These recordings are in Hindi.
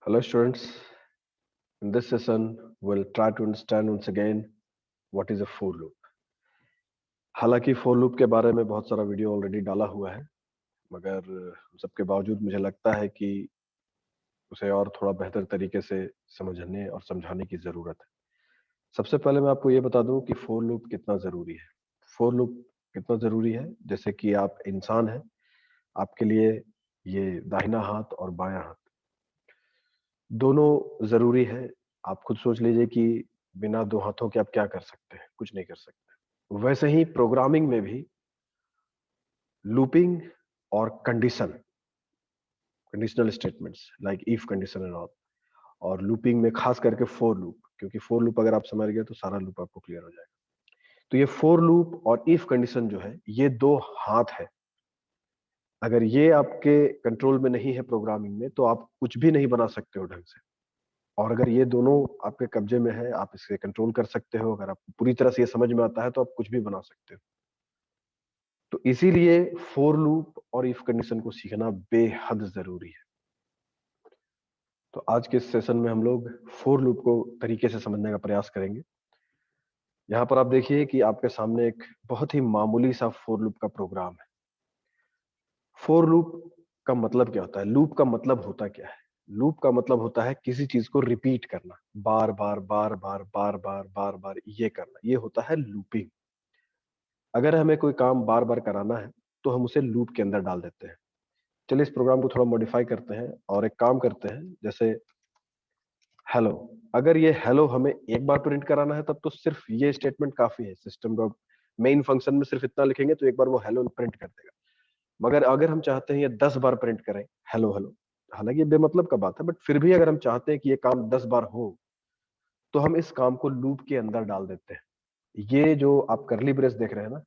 Hello students, in this session we'll try to understand once again what is a for loop. हालांकि for loop के बारे में बहुत सारा वीडियो ऑलरेडी डाला हुआ है, मगर सबके बावजूद मुझे लगता है कि उसे और थोड़ा बेहतर तरीके से समझने और समझाने की ज़रूरत है। सबसे पहले मैं आपको ये बता दूं कि for loop कितना ज़रूरी है। for loop कितना ज़रूरी है, जैसे कि आप इंसान हैं, आपके लिए ये दाहिना हाथ और बायां हाथ दोनों ज़रूरी है। आप खुद सोच लीजिए कि बिना दो हाथों के आप क्या कर सकते हैं? कुछ नहीं कर सकते। वैसे ही प्रोग्रामिंग में भी लूपिंग और conditional statements like if condition and all, और लूपिंग में खास करके फोर लूप, क्योंकि फोर लूप अगर आप समझ गए तो सारा लूप आपको क्लियर हो जाएगा। तो ये फोर लूप और इफ कंडीशन जो है, ये दो हाथ है। अगर ये आपके कंट्रोल में नहीं है प्रोग्रामिंग में, तो आप कुछ भी नहीं बना सकते हो ढंग से। और अगर ये दोनों आपके कब्जे में है, आप इसे कंट्रोल कर सकते हो, अगर आपको पूरी तरह से ये समझ में आता है, तो आप कुछ भी बना सकते हो। तो इसीलिए फोर लूप और इफ कंडीशन को सीखना बेहद जरूरी है। तो आज के इस सेशन में हम लोग फोर लूप को तरीके से समझने का प्रयास करेंगे। यहाँ पर आप देखिए कि आपके सामने एक बहुत ही मामूली सा फोर लूप का प्रोग्राम है। फोर लूप का मतलब क्या होता है? लूप का मतलब होता क्या है? लूप का मतलब होता है किसी चीज को रिपीट करना, बार बार बार बार बार बार बार बार ये करना, ये होता है लूपिंग। अगर हमें कोई काम बार बार कराना है तो हम उसे लूप के अंदर डाल देते हैं। चलिए इस प्रोग्राम को थोड़ा मॉडिफाई करते हैं और एक काम करते हैं, जैसे हेलो। अगर ये हेलो हमें एक बार प्रिंट कराना है, तब तो सिर्फ ये स्टेटमेंट काफी है। सिस्टम डॉट मेन फंक्शन में सिर्फ इतना लिखेंगे तो एक बार वो हेलो प्रिंट कर देगा। मगर अगर हम चाहते हैं ये 10 बार प्रिंट करें हेलो हेलो, हालांकि ये बेमतलब का बात है, बट फिर भी अगर हम चाहते हैं कि ये काम 10 बार हो, तो हम इस काम को लूप के अंदर डाल देते हैं। ये जो आप करली ब्रेस देख रहे हैं ना,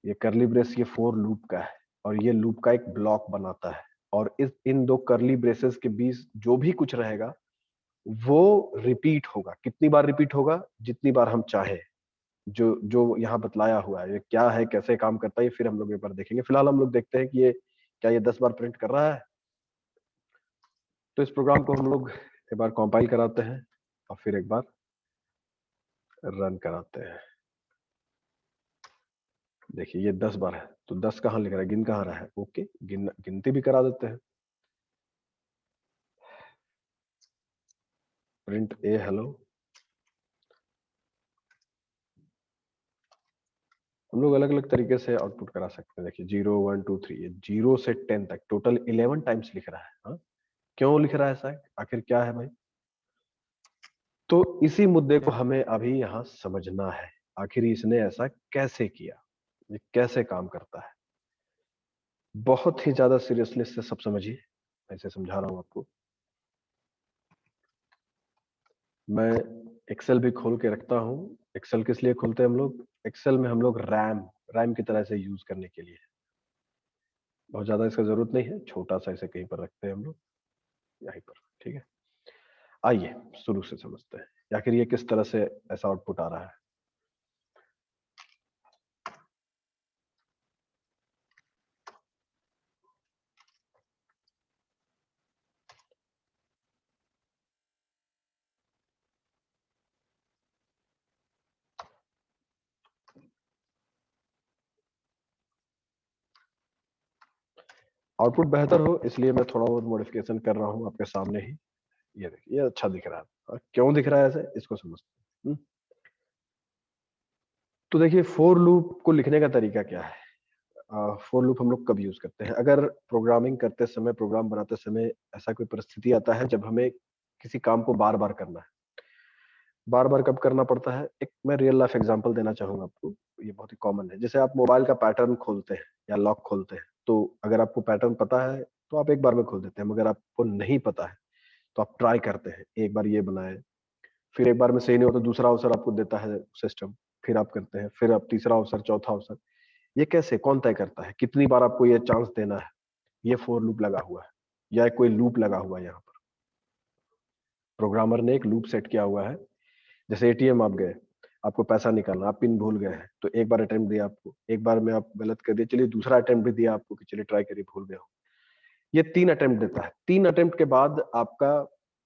ये करली ब्रेस ये फोर लूप का है, और ये लूप का एक ब्लॉक बनाता है। और इस इन दो करली ब्रेसेस के बीच जो भी कुछ रहेगा वो रिपीट होगा। कितनी बार रिपीट होगा? जितनी बार हम चाहे। जो जो यहाँ बतलाया हुआ है, ये क्या है, कैसे काम करता है, ये फिर हम लोग एक बार देखेंगे। फिलहाल हम लोग देखते हैं कि ये क्या ये 10 बार प्रिंट कर रहा है। तो इस प्रोग्राम को हम लोग एक बार कंपाइल कराते हैं और फिर एक बार रन कराते हैं। देखिए ये 10 बार है, तो 10 कहाँ लिख रहा है, गिन कहाँ रहा है? ओके, गिनती भी करा देते हैं। प्रिंट ए हेलो। हम लोग अलग अलग तरीके से आउटपुट करा सकते हैं। देखिए 0 1 2 3, ये 0 से 10 तक टोटल 11 टाइम्स लिख रहा है। हाँ, क्यों लिख रहा है ऐसा? आखिर क्या है भाई? तो इसी मुद्दे को हमें अभी यहाँ समझना है। आखिर इसने ऐसा कैसे किया, ये कैसे काम करता है। बहुत ही ज्यादा सीरियसनेस से सब समझिए, ऐसे समझा रहा हूं आपको। मैं एक्सेल भी खोल के रखता हूँ। एक्सेल किस लिए खोलते हैं हम लोग? एक्सेल में हम लोग रैम रैम की तरह से यूज करने के लिए। बहुत ज्यादा इसका जरूरत नहीं है, छोटा सा इसे कहीं पर रखते हैं हम लोग, यहीं पर। ठीक है, आइए शुरू से समझते हैं आखिर ये किस तरह से ऐसा आउटपुट आ रहा है। आउटपुट बेहतर हो इसलिए मैं थोड़ा बहुत मॉडिफिकेशन कर रहा हूँ आपके सामने ही। ये देखिए, ये अच्छा दिख रहा है। क्यों दिख रहा है ऐसे, इसको समझते हैं। तो देखिए फोर लूप को लिखने का तरीका क्या है। फोर लूप हम लोग कब यूज करते हैं? अगर प्रोग्रामिंग करते समय, प्रोग्राम बनाते समय ऐसा कोई परिस्थिति आता है जब हमें किसी काम को बार बार करना है। बार बार कब करना पड़ता है? एक मैं रियल लाइफ एग्जांपल देना चाहूंगा आपको। ये बहुत ही कॉमन है। जैसे आप मोबाइल का पैटर्न खोलते हैं या लॉक खोलते हैं, तो अगर आपको पैटर्न पता है तो आप एक बार में खोल देते हैं, मगर आपको नहीं पता है तो आप ट्राई करते हैं। एक बार ये बनाए, फिर एक बार में सही नहीं हो तो दूसरा अवसर आपको देता है सिस्टम, फिर आप करते हैं, फिर आप तीसरा अवसर, चौथा अवसर। ये कैसे, कौन तय करता है कितनी बार आपको ये चांस देना है? ये फोर लूप लगा हुआ है, या कोई लूप लगा हुआ है। यहाँ पर प्रोग्रामर ने एक लूप सेट किया हुआ है। जैसे एटीएम आप गए, आपको पैसा निकालना, आप पिन भूल गए हैं, तो एक बार अटेम्प्ट दिया आपको, एक बार में आप गलत कर दिए, चलिए दूसरा अटेम्प्ट भी दिया आपको कि चलिए ट्राई करिए, भूल गए हो। ये 3 अटेम्प्ट देता है। 3 अटेम्प्ट के बाद आपका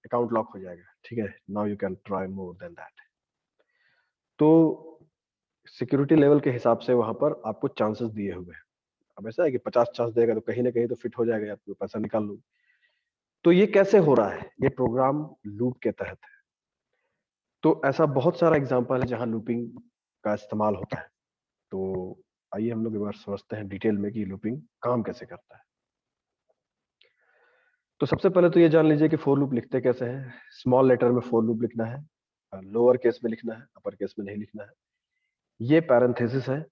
अकाउंट लॉक हो जाएगा, ठीक है। Now you can try more than that. तो सिक्योरिटी लेवल के हिसाब से वहां पर आपको चांसेस दिए हुए हैं। अब ऐसा है कि 50 चांस देगा तो कहीं ना कहीं तो फिट हो जाएगा, आपको पैसा निकाल लो। तो ये कैसे हो रहा है? ये प्रोग्राम लूप के तहत है। तो ऐसा बहुत सारा एग्जांपल है जहां लूपिंग का इस्तेमाल होता है। तो आइए हम लोग एक बार समझते हैं डिटेल में कि लूपिंग काम कैसे करता है। तो सबसे पहले तो ये जान लीजिए कि फोर लूप लिखते कैसे हैं। स्मॉल लेटर में फोर लूप लिखना है, लोअर केस में लिखना है, अपर केस में नहीं लिखना है। ये पैरेंथेसिस है।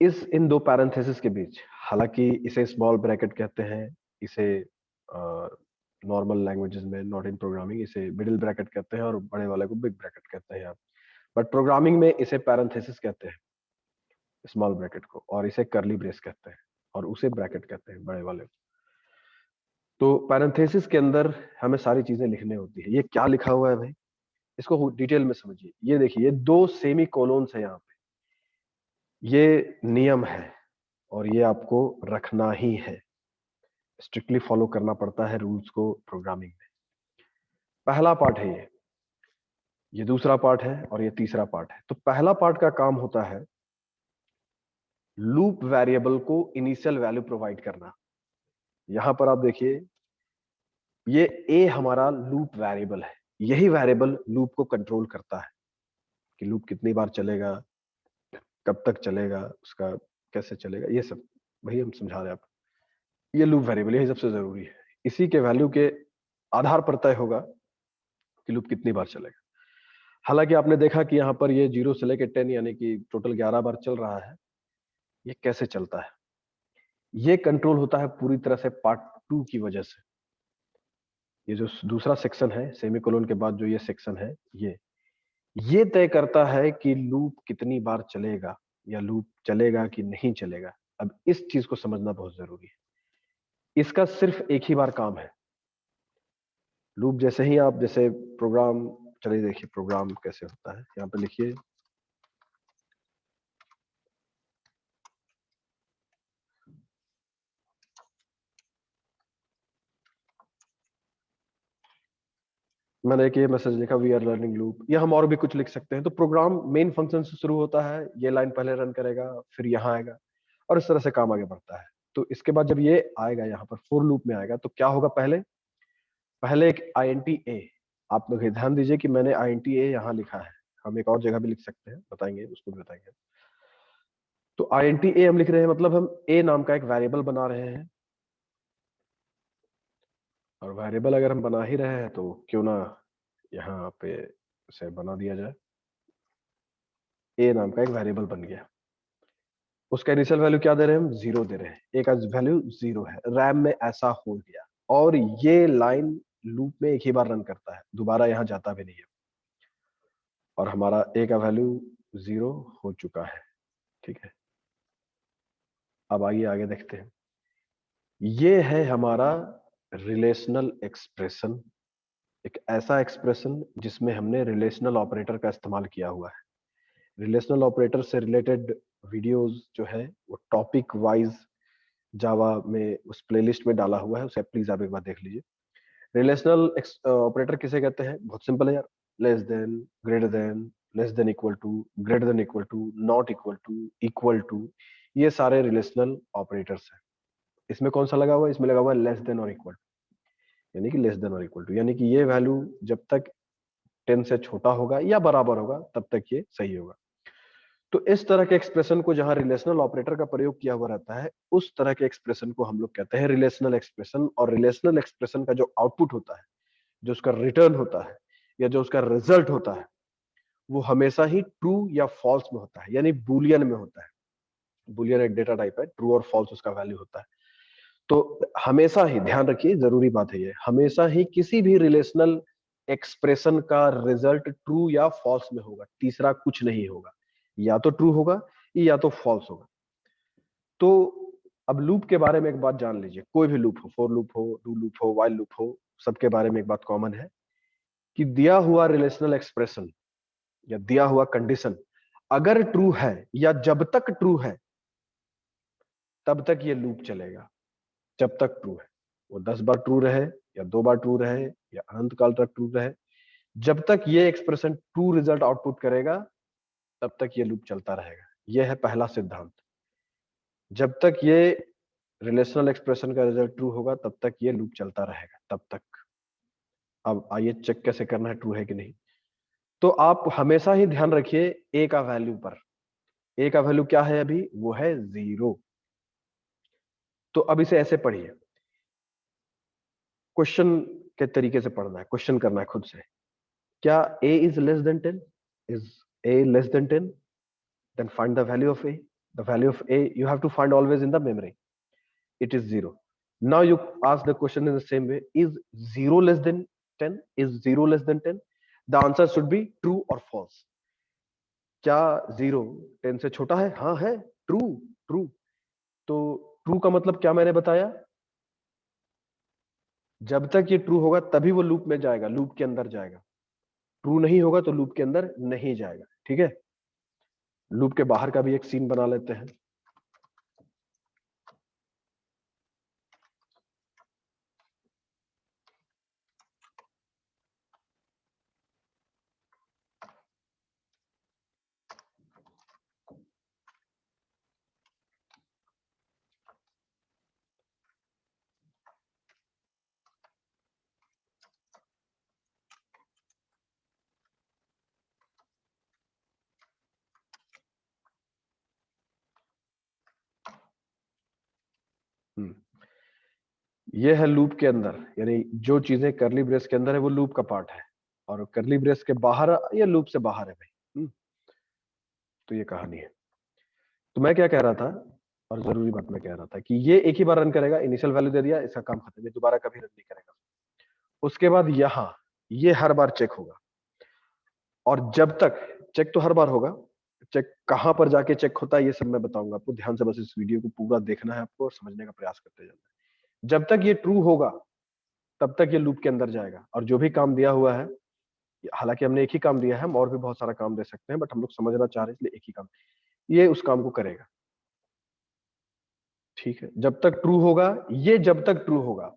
इन दो पैरेंथेसिस के बीच, हालांकि इसे स्मॉल ब्रैकेट कहते हैं, इसे नॉर्मल लैंग्वेजेस में, नॉट इन प्रोग्रामिंग, इसे मिडिल ब्रैकेट कहते हैं और बड़े वाले को बिग ब्रैकेट कहते हैं आप। बट प्रोग्रामिंग में इसे पैरेंथेसिस कहते हैं, स्मॉल ब्रैकेट को, और इसे कर्ली ब्रेस कहते हैं, और उसे ब्रैकेट कहते हैं बड़े वाले को। तो पैरेंथेसिस के अंदर हमें सारी चीजें लिखनी होती है। ये क्या लिखा हुआ है भाई, इसको डिटेल में समझिए। ये देखिए, ये 2 सेमी कोलोन्स है यहाँ पे, ये नियम है और ये आपको रखना ही है, स्ट्रिक्टली फॉलो करना पड़ता है रूल्स को प्रोग्रामिंग में। पहला पार्ट है ये दूसरा पार्ट है और ये तीसरा पार्ट है। तो पहला पार्ट का काम होता है लूप वेरिएबल को इनिशियल वैल्यू प्रोवाइड करना। यहां पर आप देखिए, ये ए हमारा लूप वेरिएबल है। यही वेरिएबल लूप को कंट्रोल करता है कि लूप कितनी बार चलेगा, कब तक चलेगा, उसका कैसे चलेगा, ये सब वही हम समझा रहे हैं आपको। ये लूप वेरिएबल यही सबसे जरूरी है। इसी के वैल्यू के आधार पर तय होगा कि लूप कितनी बार चलेगा। हालांकि आपने देखा कि यहाँ पर ये 0 से लेकर 10 यानी कि टोटल 11 बार चल रहा है। ये कैसे चलता है? ये कंट्रोल होता है पूरी तरह से पार्ट 2 की वजह से। ये जो दूसरा सेक्शन है, सेमीकोलन के बाद जो ये सेक्शन है, ये तय करता है कि लूप कितनी बार चलेगा या लूप चलेगा कि नहीं चलेगा। अब इस चीज को समझना बहुत जरूरी है। इसका सिर्फ एक ही बार काम है। लूप जैसे ही आप, जैसे प्रोग्राम, चलिए देखिए प्रोग्राम कैसे होता है। यहाँ पे लिखिए, मैंने एक ये मैसेज लिखा, वी आर लर्निंग लूप, या हम और भी कुछ लिख सकते हैं। तो प्रोग्राम मेन फंक्शन से शुरू होता है, ये लाइन पहले रन करेगा, फिर यहाँ आएगा, और इस तरह से काम आगे बढ़ता है। तो इसके बाद जब ये आएगा यहाँ पर फोर लूप में आएगा, तो क्या होगा? पहले पहले एक INT A, आप लोग ध्यान दीजिए कि मैंने INT A यहाँ लिखा है। हम एक और जगह भी लिख सकते हैं, बताएंगे, उसको भी बताएंगे। तो INT A हम लिख रहे हैं, मतलब हम A नाम का एक वेरिएबल बना रहे हैं। और वेरिएबल अगर हम बना ही रहे हैं तो क्यों ना यहाँ पे इसे बना दिया जाए। A नाम का एक वेरिएबल बन गया। उसका इनिशियल वैल्यू क्या दे रहे हैं हम? 0 दे रहे हैं। ए का वैल्यू 0 है। रैम में ऐसा हो गया, और ये लाइन लूप में एक ही बार रन करता है, दोबारा यहाँ जाता भी नहीं है। और हमारा ए का वैल्यू 0 हो चुका है, ठीक है। अब आइए आगे देखते हैं। ये है हमारा रिलेशनल एक्सप्रेशन, एक ऐसा एक्सप्रेशन जिसमें हमने रिलेशनल ऑपरेटर का इस्तेमाल किया हुआ है। रिलेशनल ऑपरेटर से रिलेटेड वीडियोस जो है वो टॉपिक वाइज जावा में उस प्लेलिस्ट में डाला हुआ है, उसे प्लीज आप एक बार देख लीजिए। रिलेशनल ऑपरेटर किसे कहते हैं? बहुत सिंपल है यार, less than, greater than, less than equal to, greater than equal to, not equal to, equal to, ये सारे रिलेशनल ऑपरेटर्स हैं। इसमें कौन सा लगा हुआ है? इसमें लगा हुआ है लेस देन और इक्वल टू, यानी कि लेस देन और इक्वल टू, यानी कि ये वैल्यू जब तक 10 से छोटा होगा या बराबर होगा तब तक ये सही होगा। तो इस तरह के एक्सप्रेशन को, जहां रिलेशनल ऑपरेटर का प्रयोग किया हुआ रहता है, उस तरह के एक्सप्रेशन को हम लोग कहते हैं रिलेशनल एक्सप्रेशन। और रिलेशनल एक्सप्रेशन का जो आउटपुट होता है, जो उसका रिटर्न होता है, या जो उसका रिजल्ट होता है, वो हमेशा ही ट्रू या फॉल्स में होता है, यानी बुलियन में होता है। बुलियन एक डेटा टाइप है, ट्रू और फॉल्स उसका वैल्यू होता है। तो हमेशा ही ध्यान रखिए, जरूरी बात है ये, हमेशा ही किसी भी रिलेशनल एक्सप्रेशन का रिजल्ट ट्रू या फॉल्स में होगा, तीसरा कुछ नहीं होगा। या तो ट्रू होगा या तो फॉल्स होगा। तो अब लूप के बारे में एक बात जान लीजिए, कोई भी लूप हो, फॉर लूप हो, डू लूप हो, व्हाइल लूप हो, सबके बारे में एक बात कॉमन है कि दिया हुआ रिलेशनल एक्सप्रेशन या दिया हुआ कंडीशन अगर ट्रू है, या जब तक ट्रू है तब तक ये लूप चलेगा। जब तक ट्रू है। वो 10 बार ट्रू रहे या 2 बार ट्रू रहे या अनंत काल तक ट्रू रहे, जब तक ये एक्सप्रेशन ट्रू रिजल्ट आउटपुट करेगा तब तक ये लूप चलता रहेगा। ये है पहला सिद्धांत। जब तक ये रिलेशनल एक्सप्रेशन का रिजल्ट ट्रू होगा तब तक ये लूप चलता रहेगा, तब तक। अब आइए चेक कैसे करना है ट्रू है कि नहीं। तो आप हमेशा ही ध्यान रखिए ए का वैल्यू पर। ए का वैल्यू क्या है अभी? वो है 0। तो अब इसे ऐसे पढ़िए, क्वेश्चन के तरीके से पढ़ना है, क्वेश्चन करना है खुद से। क्या a is less than 10? Is a less than 10? Then find the value of a. The value of a you have to find always in the memory. It is 0. Now you ask the question in the same way. Is 0 less than 10? Is 0 less than 10? The answer should be true or false. क्या 0 10 से छोटा है? हाँ है, ट्रू। ट्रू। तो ट्रू का मतलब क्या मैंने बताया? जब तक ये ट्रू होगा तभी वो लूप में जाएगा, लूप के अंदर जाएगा। ट्रू नहीं होगा तो लूप के अंदर नहीं जाएगा। ठीक है, लूप के बाहर का भी एक सीन बना लेते हैं। ये है लूप के अंदर, यानी जो चीजें करली ब्रेस के अंदर है वो लूप का पार्ट है, और करली ब्रेस के बाहर ये लूप से बाहर है भाई। तो ये कहानी है। तो मैं क्या कह रहा था, और जरूरी बात मैं कह रहा था कि ये एक ही बार रन करेगा, इनिशियल वैल्यू दे दिया, इसका काम खत्म, ये दोबारा कभी रन नहीं करेगा। उसके बाद यहाँ ये हर बार चेक होगा, और जब तक चेक तो हर बार होगा, चेक कहां पर जाके चेक होता है ये सब मैं बताऊंगा आपको। ध्यान से बस इस वीडियो को पूरा देखना है आपको और समझने का प्रयास करते जाना है। जब तक ये ट्रू होगा तब तक ये लूप के अंदर जाएगा, और जो भी काम दिया हुआ है, हालांकि हमने एक ही काम दिया है, हम और भी बहुत सारा काम दे सकते हैं, बट हम लोग समझना चाह रहे हैं इसलिए एक ही काम, ये उस काम को करेगा। ठीक है, जब तक ट्रू होगा, ये जब तक ट्रू होगा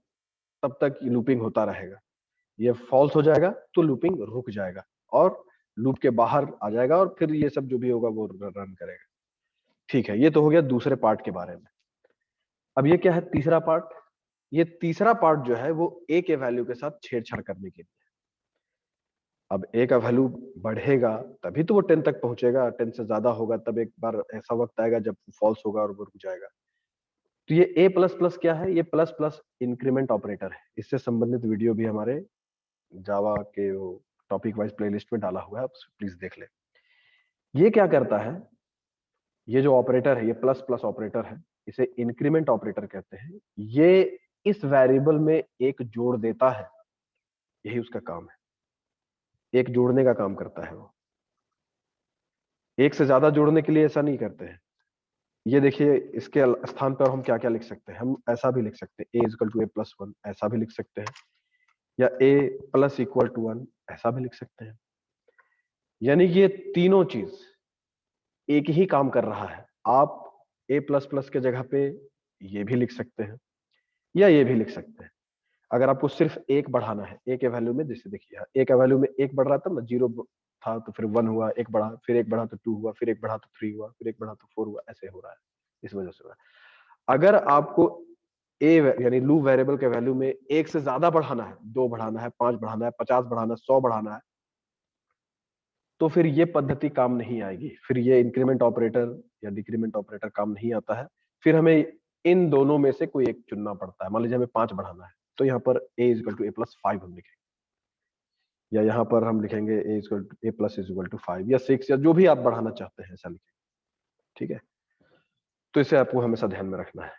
तब तक लूपिंग होता रहेगा। ये फॉल्स हो जाएगा तो लूपिंग रुक जाएगा और लूप के बाहर आ जाएगा, और फिर ये सब जो भी होगा वो रन करेगा। ठीक है, ये तो हो गया दूसरे पार्ट के बारे में। अब ये क्या है? तीसरा पार्ट। ये तीसरा पार्ट जो है वो ए के वैल्यू के साथ छेड़छाड़ करने के लिए। अब ए का वैल्यू बढ़ेगा तभी तो वो 10 तक पहुंचेगा, 10 से ज्यादा होगा तब एक बार ऐसा वक्त आएगा जब फॉल्स होगा और वो रुक जाएगा। तो ये ए प्लस प्लस क्या है? ये प्लस प्लस इंक्रीमेंट ऑपरेटर है। इससे संबंधित वीडियो भी हमारे जावा के वो टॉपिक वाइज प्लेलिस्ट में डाला हुआ है, आप प्लीज देख ले। ये क्या करता है? ये जो ऑपरेटर है, ये प्लस प्लस ऑपरेटर है, इसे इंक्रीमेंट ऑपरेटर कहते हैं। ये इस वेरिएबल में एक जोड़ देता है, यही उसका काम है। एक जोड़ने का काम करता है वो। एक से ज्यादा जोड़ने के लिए ऐसा नहीं करते हैं। ये देखिए, इसके स्थान पर हम क्या क्या लिख सकते हैं? हम ऐसा भी लिख सकते हैं, ए इजकल टू ए प्लस 1, ऐसा भी लिख सकते हैं, या ए प्लस इक्वल टू 1, ऐसा भी लिख सकते हैं। यानी कि ये तीनों चीज एक ही काम कर रहा है। आप ए प्लस प्लस के जगह पे ये भी लिख सकते हैं या ये भी लिख सकते हैं। अगर आपको सिर्फ एक बढ़ाना है ए के वैल्यू में, जैसे देखिए ए का वैल्यू में एक बढ़ रहा था ना, 0 था तो फिर 1 हुआ, एक बढ़ा, फिर एक बढ़ा तो 2 हुआ, फिर एक बढ़ा तो 3 हुआ, फिर एक बढ़ा तो 4 हुआ, ऐसे हो रहा है, इस वजह से हो रहा है। अगर आपको ए यानी लूप वेरिएबल के वैल्यू में एक से ज्यादा बढ़ाना है, 2 बढ़ाना है, 5 बढ़ाना है, 50 बढ़ाना है, 100 बढ़ाना है, तो फिर ये पद्धति काम नहीं आएगी। फिर ये इंक्रीमेंट ऑपरेटर या डिक्रीमेंट ऑपरेटर काम नहीं आता है। फिर हमें इन दोनों में से कोई एक चुनना पड़ता है। मान लीजिए हमें 5 बढ़ाना है, तो यहाँ पर A equal to A plus 5 हम लिखेंगे, या यहाँ पर हम लिखेंगे A equal to A plus equal to 5 या 6, या जो भी आप बढ़ाना चाहते हैं ऐसा लिखेंगे। ठीक है, तो इसे आपको हमेशा ध्यान में रखना है।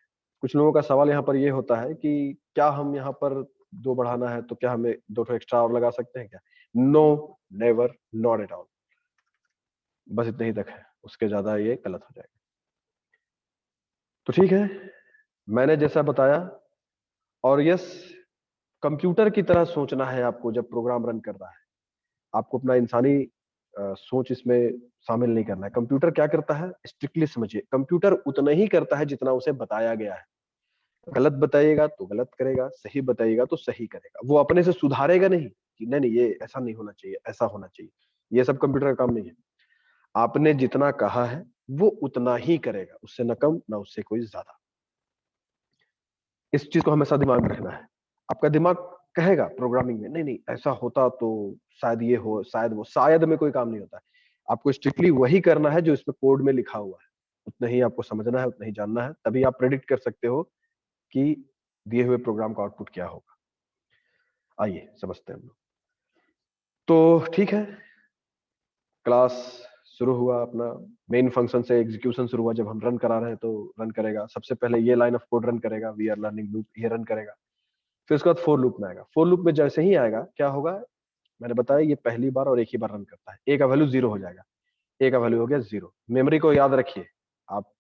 कुछ लोगों का सवाल यहाँ पर ये होता है कि क्या हम यहाँ पर 2 बढ़ाना है तो क्या हमें 2 एक्स्ट्रा और लगा सकते हैं क्या? No, never, not at all. बस इतने ही तक है, उसके ज्यादा ये गलत हो जाएगा। तो ठीक है, मैंने जैसा बताया, और यस, कंप्यूटर की तरह सोचना है आपको जब प्रोग्राम रन कर रहा है। आपको अपना इंसानी सोच इसमें शामिल नहीं करना है। कंप्यूटर क्या करता है, स्ट्रिक्टली समझिए, कंप्यूटर उतना ही करता है जितना उसे बताया गया है। गलत बताइएगा तो गलत करेगा, सही बताइएगा तो सही करेगा। वो अपने से सुधारेगा नहीं कि नहीं नहीं ये ऐसा नहीं होना चाहिए, ऐसा होना चाहिए। ये सब कंप्यूटर का काम नहीं है। आपने जितना कहा है वो उतना ही करेगा, उससे न कम ना उससे कोई ज्यादा। इस चीज को हमेशा दिमाग में रखना है। आपका दिमाग कहेगा प्रोग्रामिंग में नहीं नहीं ऐसा होता तो शायद ये हो, शायद वो, शायद में कोई काम नहीं होता है। आपको स्ट्रिक्टली वही करना है जो इसमें कोड में लिखा हुआ है, उतना ही आपको समझना है, उतना ही जानना है, तभी आप प्रेडिक्ट कर सकते हो कि दिए हुए प्रोग्राम का आउटपुट क्या होगा। आइए समझते हैं हम लोग। तो ठीक है, क्लास शुरू हुआ अपना। मेन फंक्शन से एग्जीक्यूशन शुरू हुआ। जब हम रन करा रहे हैं तो रन करेगा, सबसे पहले ये लाइन ऑफ कोड रन करेगा, वी आर लर्निंग लूप, ये रन करेगा। फिर उसके बाद फोर लूप में आएगा। फोर लूप में जैसे ही आएगा क्या होगा, मैंने बताया ये पहली बार और एक ही बार रन करता है। ए का वैल्यू 0 हो जाएगा, ए का वैल्यू हो गया 0। मेमोरी को याद रखिए, आप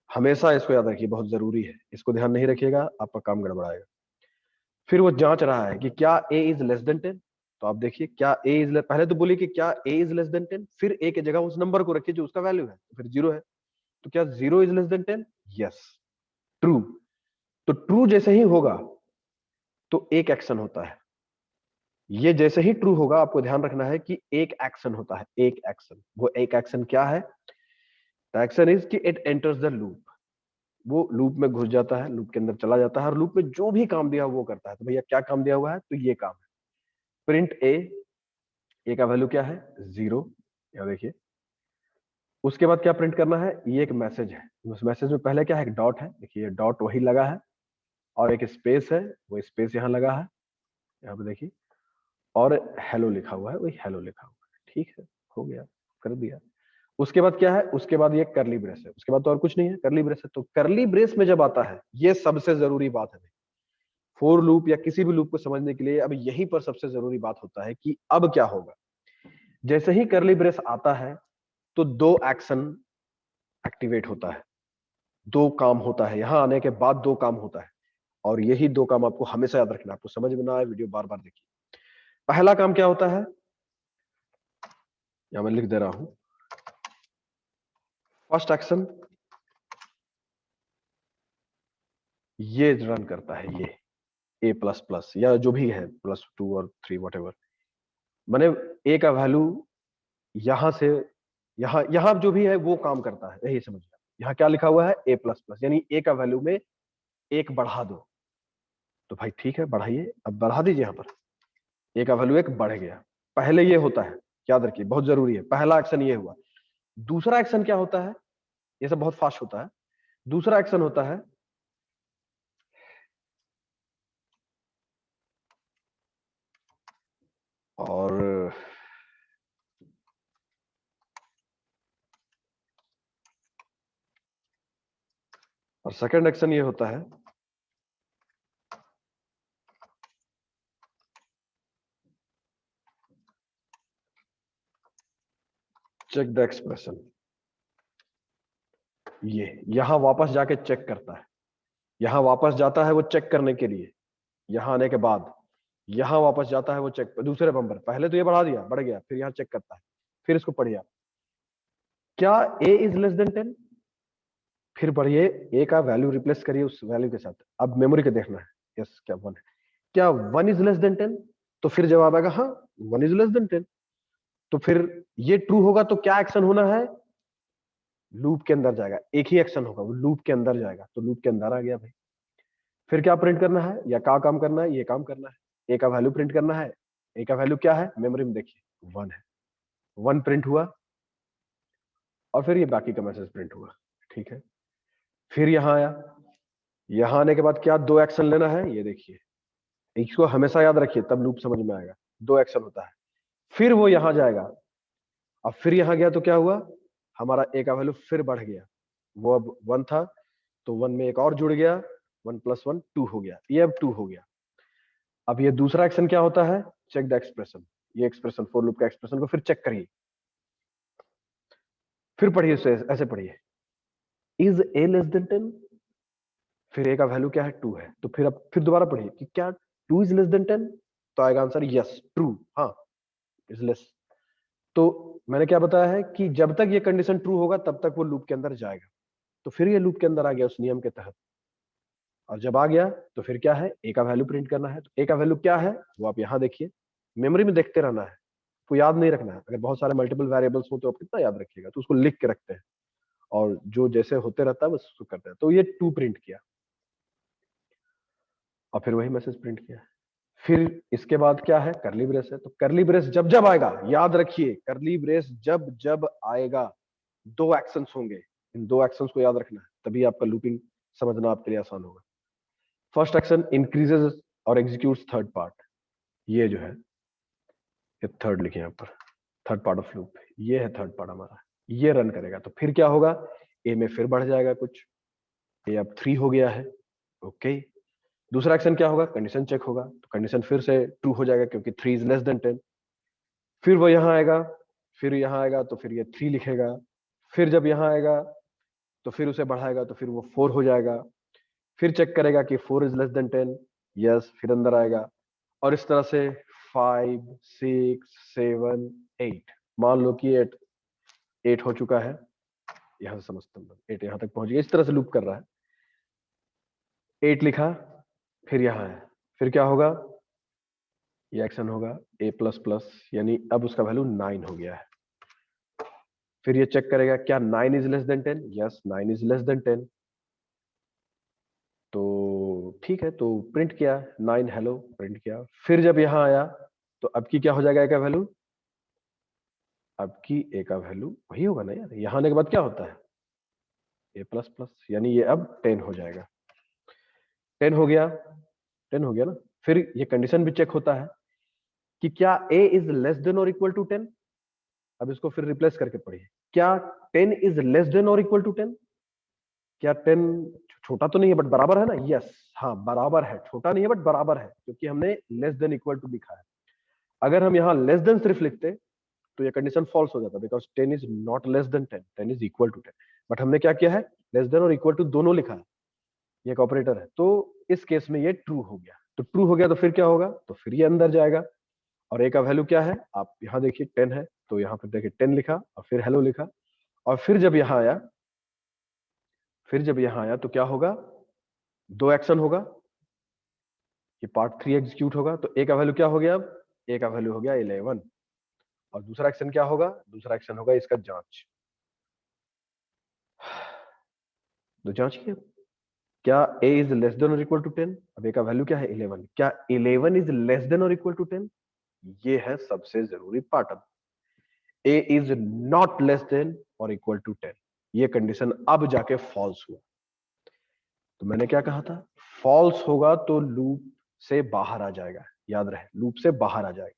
हमेशा इसको याद रखिए, बहुत जरूरी है। इसको ध्यान नहीं रखिएगा आपका काम गड़बड़ाएगा। फिर वो जांच रहा है कि क्या ए इज लेस देन 10। तो आप देखिए क्या ए इज, पहले तो बोलिए कि क्या ए इज लेस देन 10, फिर ए की जगह उस नंबर को रखिए जो उसका वैल्यू है, तो फिर 0 है। तो क्या 0 is less than 10? Yes, true. तो ट्रू जैसे ही होगा तो एक एक्शन होता है। ये जैसे ही ट्रू होगा आपको ध्यान रखना है कि एक एक्शन होता है, एक एक्शन। वो एक एक्शन क्या है? द एक्शन इज कि इट एंटर्स द लूप। वो लूप में घुस जाता है, लूप के अंदर चला जाता है और लूप में जो भी काम दिया वो करता है। तो भैया क्या काम दिया हुआ है? तो ये काम है, प्रिंट ए। ए का वैल्यू क्या है? 0। यहाँ देखिए। उसके बाद क्या प्रिंट करना है? ये एक मैसेज है। उस मैसेज में पहले क्या है? एक डॉट है, देखिए डॉट वही लगा है, और एक स्पेस है, वो स्पेस यहाँ लगा है, यहाँ पे देखिए। और हेलो लिखा हुआ है, वही हेलो लिखा हुआ है। ठीक है, हो गया, कर दिया। उसके बाद क्या है? उसके बाद ये करली ब्रेस है, उसके बाद तो और कुछ नहीं है, करली ब्रेस है। तो करली ब्रेस में जब आता है, ये सबसे जरूरी बात है फोर लूप या किसी भी लूप को समझने के लिए। अब यहीं पर सबसे जरूरी बात होता है कि अब क्या होगा। जैसे ही करली ब्रेस आता है तो दो एक्शन एक्टिवेट होता है, दो काम होता है। यहां आने के बाद दो काम होता है, और यही दो काम आपको हमेशा याद रखना है। आपको समझ में ना आए, वीडियो बार बार देखिए। पहला काम क्या होता है, या मैं लिख दे रहा हूं। फर्स्ट एक्शन ये रन करता है, ये ए प्लस प्लस या जो भी है, +2 और 3 वट एवर। मैंने ए का वैल्यू यहां से यहां, यहां जो भी है वो काम करता है, यही समझिए। यहाँ क्या लिखा हुआ है? ए प्लस प्लस, यानी ए का वैल्यू में एक बढ़ा दो। तो भाई ठीक है, बढ़ाइए, अब बढ़ा दीजिए। यहाँ पर ए का वैल्यू एक बढ़ गया। पहले ये होता है, याद रखिए, बहुत जरूरी है। पहला एक्शन ये हुआ। दूसरा एक्शन क्या होता है? ये सब बहुत फास्ट होता है। दूसरा एक्शन होता है, और सेकंड एक्शन ये होता है, चेक द एक्सप्रेशन। ये यहां वापस जाके चेक करता है, यहां वापस जाता है वो चेक करने के लिए। यहां आने के बाद यहां वापस जाता है वो चेक, दूसरे नंबर। पहले तो ये बढ़ा दिया, बढ़ गया, फिर यहां चेक करता है। फिर इसको पढ़िए, क्या ए इज लेस देन 10? फिर पढ़िए, ए का वैल्यू रिप्लेस करिए उस वैल्यू के साथ। अब मेमोरी का देखना है, यस क्या 1 है। क्या 1 इज लेस देन 10? तो फिर जवाब आएगा हाँ, 1 इज लेस देन 10। तो फिर ये ट्रू होगा तो क्या एक्शन होना है? लूप के अंदर जाएगा, एक ही एक्शन होगा, वो लूप के अंदर जाएगा। तो लूप के अंदर आ गया भाई। फिर क्या प्रिंट करना है, या क्या काम करना है? ये काम करना है, ए का वैल्यू प्रिंट करना है। ए का वैल्यू क्या है? मेमोरी में देखिए 1 है, 1 प्रिंट हुआ, और फिर ये बाकी का मैसेज प्रिंट हुआ। ठीक है, फिर यहां आया। यहां आने के बाद क्या दो एक्शन लेना है? ये देखिए, इसको हमेशा याद रखिए, तब लूप समझ में आएगा। दो एक्शन होता है। फिर वो यहां जाएगा। अब फिर यहां गया तो क्या हुआ? हमारा ए का वैल्यू फिर बढ़ गया। वो अब 1 था, तो 1 में एक और जुड़ गया, 1 + 1 2 हो गया, ये अब 2 हो गया। अब ये दूसरा एक्शन क्या होता है? Check the expression. ये एक्सप्रेशन, फोर लूप का एक्सप्रेशन को फिर चेक करिए। फिर पढ़िए इसे, ऐसे पढ़िए, इज ए लेस देन 10? फिर ए का वैल्यू क्या है? 2 है। तो फिर अब फिर दोबारा पढ़िए कि क्या 2 इज लेस देन 10? तो आएगा आंसर यस, ट्रू, हाँ, इज लेस। तो मैंने क्या बताया है कि जब तक ये कंडीशन ट्रू होगा तब तक वो लूप के अंदर जाएगा। तो फिर ये लूप के अंदर आ गया उस नियम के तहत। और जब आ गया तो फिर क्या है, ए का वैल्यू प्रिंट करना है। तो ए का वैल्यू क्या है वो आप यहाँ देखिए, मेमोरी में देखते रहना है, तो याद नहीं रखना है। अगर बहुत सारे मल्टीपल वेरिएबल्स हो तो आप कितना याद रखिएगा, तो उसको लिख के रखते हैं और जो जैसे होते रहता है बस उसको करते हैं। तो ये 2 प्रिंट किया और फिर वही मैसेज प्रिंट किया। फिर इसके बाद क्या है, करली ब्रेस है। तो करली ब्रेस जब जब आएगा, याद रखिए करली ब्रेस जब जब आएगा 2 एक्शंस होंगे, इन 2 एक्शंस को याद रखना है, तभी आपका लूपिंग समझना आपके लिए आसान होगा। फर्स्ट एक्शन इंक्रीजेस और एग्जीक्यूट्स थर्ड पार्ट, ये जो है ये थर्ड लिखे यहाँ पर, थर्ड पार्ट ऑफ लूप, ये है थर्ड पार्ट हमारा, ये रन करेगा। तो फिर क्या होगा, ए में फिर बढ़ जाएगा कुछ, ये अब 3 हो गया है। ओके, दूसरा एक्शन क्या होगा, कंडीशन चेक होगा, तो कंडीशन फिर से ट्रू हो जाएगा क्योंकि 3 इज लेस देन 10। फिर वो यहाँ आएगा, फिर यहाँ आएगा तो फिर ये 3 लिखेगा, फिर जब यहाँ आएगा तो फिर उसे बढ़ाएगा तो फिर वो 4 हो जाएगा, फिर चेक करेगा कि 4 इज लेस देन 10, यस, फिर अंदर आएगा। और इस तरह से 5 6 7 8, मान लो कि 8 हो चुका है, यहां से समझते हैं 8 यहां तक पहुंच गया, इस तरह से लूप कर रहा है। 8 लिखा, फिर यहाँ है, फिर क्या होगा, ये एक्शन होगा a प्लस प्लस, यानी अब उसका वैल्यू 9 हो गया है। फिर ये चेक करेगा क्या 9 is less than 10, yes 9 is less than 10। तो ठीक है, तो प्रिंट किया 9 हेलो प्रिंट किया। फिर जब यहाँ आया तो अब की क्या हो जाएगा, ए का वैल्यू, अब की ए का वैल्यू वही होगा ना यार, यहाँ आने के बाद क्या होता है ए प्लस प्लस, यानी ये अब 10 हो जाएगा। 10 हो गया, 10 हो गया ना। फिर ये कंडीशन भी चेक होता है कि क्या a इज लेस देन और इक्वल टू 10। अब इसको फिर रिप्लेस करके पढ़िए, क्या 10 इज लेस देन और इक्वल टू 10, क्या 10 छोटा तो नहीं है बट बराबर है ना, यस, हाँ बराबर है, छोटा नहीं है बट बराबर है, क्योंकि हमने लेस देन इक्वल टू लिखा है। अगर हम यहाँ लेस देन सिर्फ लिखते तो ये कंडीशन फॉल्स हो जाता, because 10 is not less than 10, 10 is equal to 10। But हमने क्या किया है, लेस देन और इक्वल टू दोनों लिखा है, ये एक ऑपरेटर है, तो इस केस में ये ट्रू हो गया। तो ट्रू हो गया तो फिर क्या होगा, तो फिर ये अंदर जाएगा और ए का वैल्यू क्या है, आप यहाँ देखिए 10 है, तो यहाँ पर देखिए 10 लिखा और फिर हेलो लिखा। और फिर जब यहाँ आया, फिर जब यहाँ आया तो क्या होगा, 2 एक्शन होगा, ये पार्ट 3 एग्जीक्यूट होगा। तो ए का वैल्यू क्या हो गया, अब ए का वैल्यू हो गया 11। और दूसरा एक्शन क्या होगा, दूसरा एक्शन होगा इसका जांच। तो जांच किया, क्या a इज लेस देन और इक्वल टू 10, अब a का वैल्यू क्या है 11, क्या 11 इज लेस देन और इक्वल टू 10, ये है सबसे जरूरी पार्ट। अब a is not less than और इक्वल टू 10, ये कंडीशन अब जाके फॉल्स हुआ। तो मैंने क्या कहा था, फॉल्स होगा तो लूप से बाहर आ जाएगा, याद रहे लूप से बाहर आ जाएगा।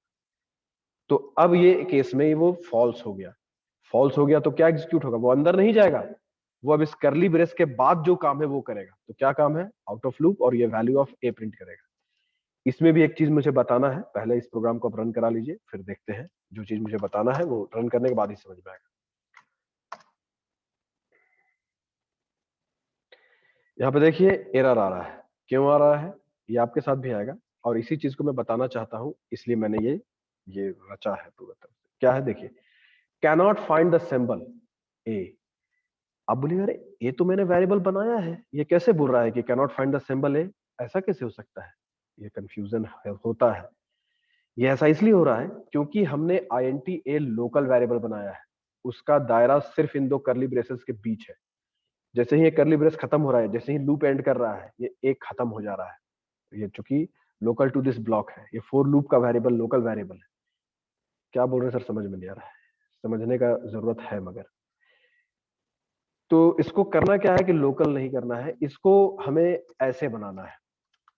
तो अब ये केस में वो फॉल्स हो गया, फॉल्स हो गया तो क्या एग्जीक्यूट होगा, वो अंदर नहीं जाएगा, वो अब इस करली ब्रेस के बाद जो काम है वो करेगा। तो क्या काम है, आउट ऑफ लूप और ये वैल्यू ऑफ ए प्रिंट करेगा। इसमें भी एक चीज मुझे बताना है, पहले इस प्रोग्राम को आप रन करा लीजिए, फिर देखते हैं जो चीज मुझे बताना है वो रन करने के बाद ही समझ में आएगा। यहाँ पे देखिए एरर आ रहा है, क्यों आ रहा है, ये आपके साथ भी आएगा और इसी चीज को मैं बताना चाहता हूं, इसलिए मैंने ये रचा है पूरा तरह से। क्या है देखिए, कैनॉट फाइंड द सिंबल ए। अब बोलिए अरे ये तो मैंने वेरिएबल बनाया है, ये कैसे बोल रहा है कि कैनॉट फाइंड द सिंबल ए, ऐसा कैसे हो सकता है, ये कंफ्यूजन होता है। ये ऐसा इसलिए हो रहा है क्योंकि हमने int a लोकल वेरिएबल बनाया है, उसका दायरा सिर्फ इन 2 करली ब्रेसेस के बीच है। जैसे ही ये करली ब्रेस खत्म हो रहा है, जैसे ही लूप एंड कर रहा है, ये एक खत्म हो जा रहा है। ये चूंकि लोकल टू दिस ब्लॉक है, ये फॉर लूप का वेरिएबल लोकल वेरिएबल है। क्या बोल रहे हैं सर, समझ में नहीं आ रहा है, समझने का जरूरत है मगर। तो इसको करना क्या है कि लोकल नहीं करना है, इसको हमें ऐसे बनाना है,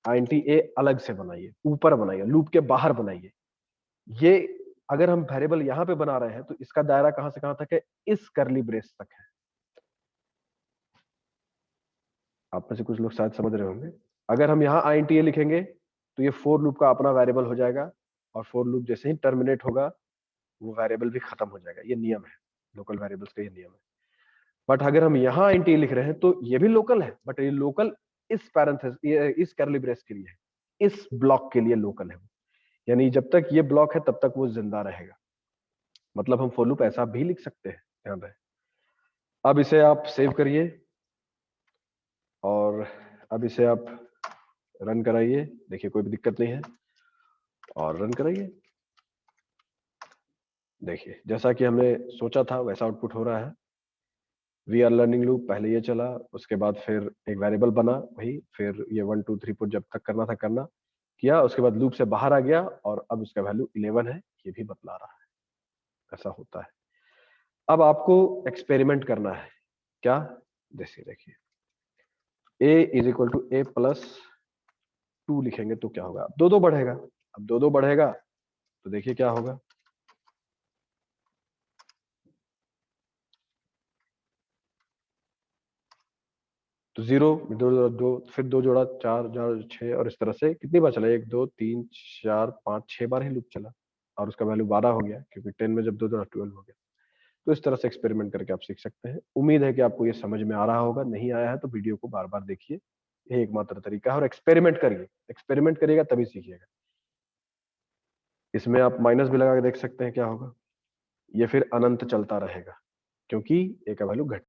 int a अलग से बनाइए, ऊपर बनाइए, लूप के बाहर बनाइए। ये अगर हम वेरिएबल यहां पे बना रहे हैं तो इसका दायरा कहां से कहां तक है, इस करली ब्रेस तक है। आप में से कुछ लोग शायद समझ रहे होंगे। अगर हम यहाँ int a लिखेंगे तो ये फोर लूप का अपना वेरिएबल हो जाएगा, और फोर लूप जैसे ही टर्मिनेट होगा वो वेरिएबल भी खत्म हो जाएगा। ये नियम है, लोकल वेरिएबल्स का ये नियम है। बट अगर हम यहाँ int a लिख रहे हैं तो ये भी लोकल है, बट ये लोकल इस पैरेंथेसिस, इस करली ब्रेस के लिए है, इस ब्लॉक के लिए लोकल है। यानी जब तक ये ब्लॉक है तब तक वो जिंदा रहेगा। मतलब हम फॉर लूप ऐसा भी लिख सकते हैं, ध्यान रहे। अब इसे आप सेव करिए और अब इसे आप रन कराइए, देखिए कोई भी दिक्कत नहीं है, और रन कराइए। देखिए जैसा कि हमने सोचा था वैसा आउटपुट हो रहा है। वी आर लर्निंग लूप पहले ये चला, उसके बाद फिर एक वेरिएबल बना वही, फिर ये 1 2 3 4 जब तक करना था करना किया, उसके बाद लूप से बाहर आ गया और अब उसका वैल्यू 11 है, ये भी बतला रहा है। ऐसा होता है। अब आपको एक्सपेरिमेंट करना है। क्या? जैसे देखिए a is equal to A plus 2 लिखेंगे तो क्या होगा? दो दो बढ़ेगा। अब दो दो बढ़ेगा तो देखिए क्या होगा। तो 0, दो दो दो, फिर दो जोड़ा 4 4 6, और इस तरह से कितनी बार चला? 1 2 3 4 5 6 बार ही लूप चला, और उसका वैल्यू 12 हो गया, क्योंकि 10 में जब दो जोड़ा 12 हो गया। तो इस तरह से एक्सपेरिमेंट करके आप सीख सकते हैं। उम्मीद है कि आपको ये समझ में आ रहा होगा। नहीं आया है तो वीडियो को बार बार देखिए, ये एकमात्र तरीका है। और एक्सपेरिमेंट करिए, एक्सपेरिमेंट करिएगा तभी सीखिएगा। इसमें आप माइनस भी लगा के देख सकते हैं क्या होगा। ये फिर अनंत चलता रहेगा, क्योंकि ए का वैल्यू घट